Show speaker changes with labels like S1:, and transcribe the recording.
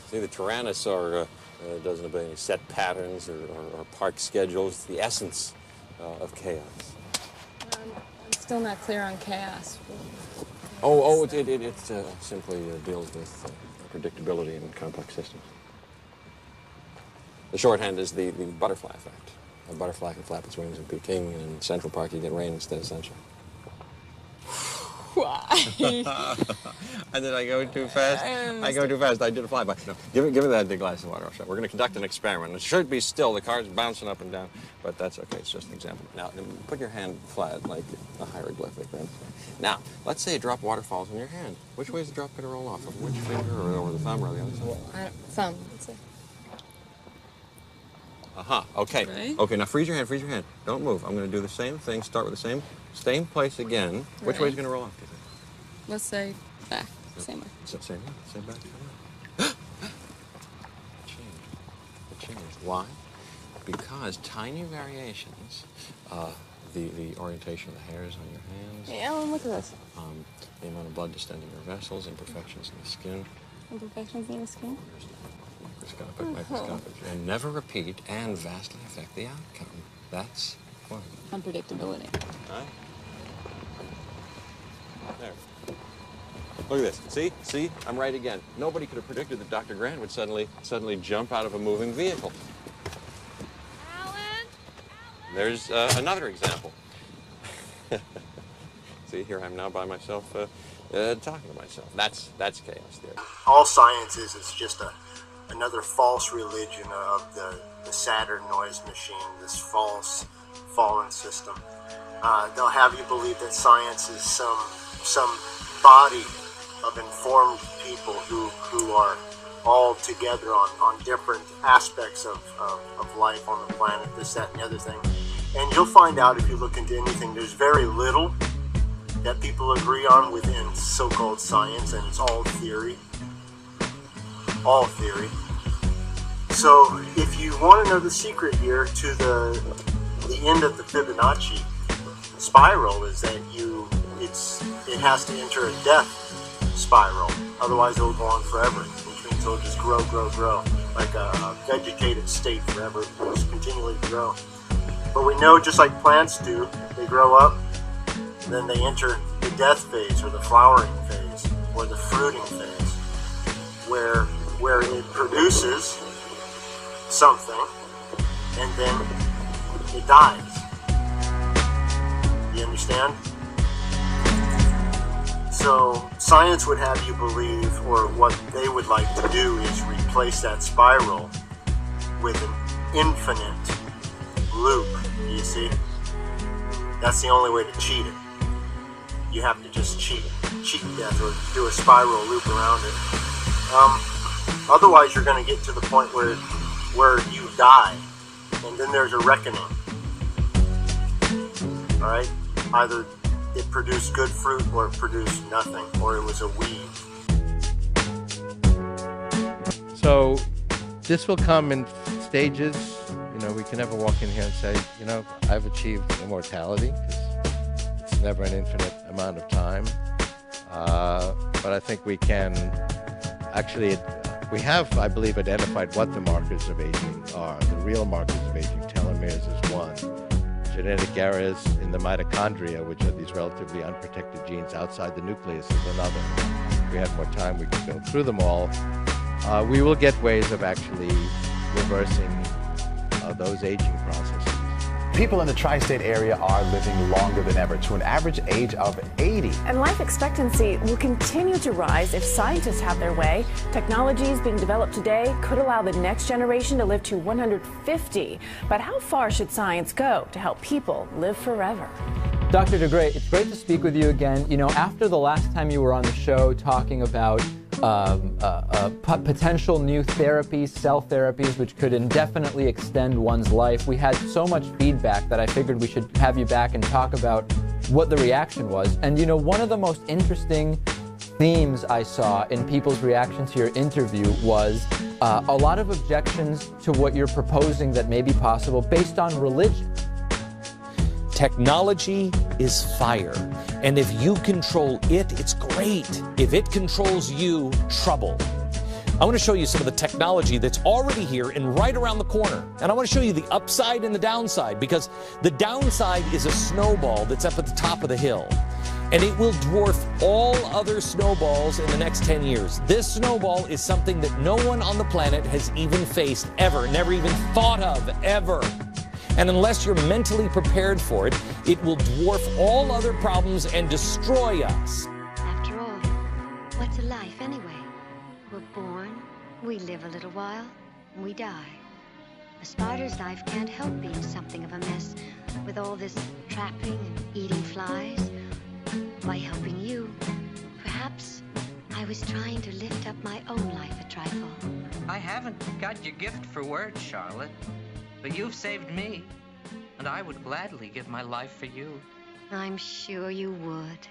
S1: See, the Tyrannosaur doesn't obey any set patterns or park schedules. It's the essence of chaos.
S2: I'm still not clear on chaos.
S1: It simply deals with predictability in complex systems. The shorthand is the butterfly effect. A butterfly can flap its wings in Peking, and in Central Park you get rain instead of sunshine.
S2: Why?
S1: Did I go too fast? I go too fast. I did a flyby. No, give me that big glass of water. We're going to conduct an experiment. It should be still. The car's bouncing up and down, but that's okay. It's just an example. Now, put your hand flat like a hieroglyphic. Then. Now, let's say a drop of water falls in your hand. Which way is the drop going to roll off? Of which finger, or over the thumb, or the other side?
S2: Thumb. That's it.
S1: Okay.
S2: Right?
S1: Okay, now freeze your hand, freeze your hand. Don't move. I'm going to do the same thing. Start with the same place again. Which
S2: Right.
S1: way is it going to roll off, do you think?
S2: Let's say back. Same way.
S1: Same way. Same back. It changed. Why? Because tiny variations, the orientation of the hairs on your hands.
S2: Hey, Ellen, look at this.
S1: The amount of blood distending your vessels, imperfections in the skin.
S2: Imperfections in the skin?
S1: Microscopic, and never repeat and vastly affect the outcome. That's fun.
S2: Unpredictability.
S1: Right? There. Look at this. See? I'm right again. Nobody could have predicted that Dr. Grant would suddenly jump out of a moving vehicle.
S2: Alan?
S1: There's another example. See, here I'm now by myself, talking to myself. That's chaos theory.
S3: All science is just another false religion of the Saturn noise machine, this false fallen system. They'll have you believe that science is some body of informed people who are all together on different aspects of life on the planet, this, that, and the other thing. And you'll find out if you look into anything, there's very little that people agree on within so-called science, and it's all theory. All theory. So if you want to know the secret here to the end of the Fibonacci spiral is that it has to enter a death spiral. Otherwise it will go on forever, which means it will just grow, like a vegetative state forever. It will just continually grow. But we know, just like plants do, they grow up, then they enter the death phase, or the flowering phase, or the fruiting phase, where it produces something, and then it dies. You understand? So science would have you believe, or what they would like to do is replace that spiral with an infinite loop, you see? That's the only way to cheat it. You have to just cheat death, or do a spiral loop around it. Otherwise you're going to get to the point where you die, and then there's a reckoning. Alright? Either it produced good fruit, or it produced nothing, or it was a weed.
S4: So this will come in stages. We can never walk in here and say, I've achieved immortality, because it's never an infinite amount of time. But I think we can actually, we have, I believe, identified what the markers of aging are. The real markers of aging. Telomeres is one. Genetic errors in the mitochondria, which are these relatively unprotected genes outside the nucleus, is another. If we had more time, we could go through them all. We will get ways of actually reversing those aging processes.
S5: People in the tri-state area are living longer than ever, to an average age of 80.
S6: And life expectancy will continue to rise if scientists have their way. Technologies being developed today could allow the next generation to live to 150. But how far should science go to help people live forever?
S7: Dr. DeGray, it's great to speak with you again. After the last time you were on the show talking about potential new therapies, cell therapies, which could indefinitely extend one's life, we had so much feedback that I figured we should have you back and talk about what the reaction was. And one of the most interesting themes I saw in people's reaction to your interview was a lot of objections to what you're proposing that may be possible based on religion.
S8: Technology is fire. And if you control it, it's great. If it controls you, trouble. I want to show you some of the technology that's already here and right around the corner. And I want to show you the upside and the downside, because the downside is a snowball that's up at the top of the hill. And it will dwarf all other snowballs in the next 10 years. This snowball is something that no one on the planet has even faced ever, never even thought of ever. And unless you're mentally prepared for it, it will dwarf all other problems and destroy us.
S9: After all, what's a life anyway? We're born, we live a little while, and we die. A spider's life can't help being something of a mess with all this trapping and eating flies. By helping you, perhaps I was trying to lift up my own life a trifle.
S10: I haven't got your gift for words, Charlotte, but you've saved me, and I would gladly give my life for you.
S9: I'm sure you would.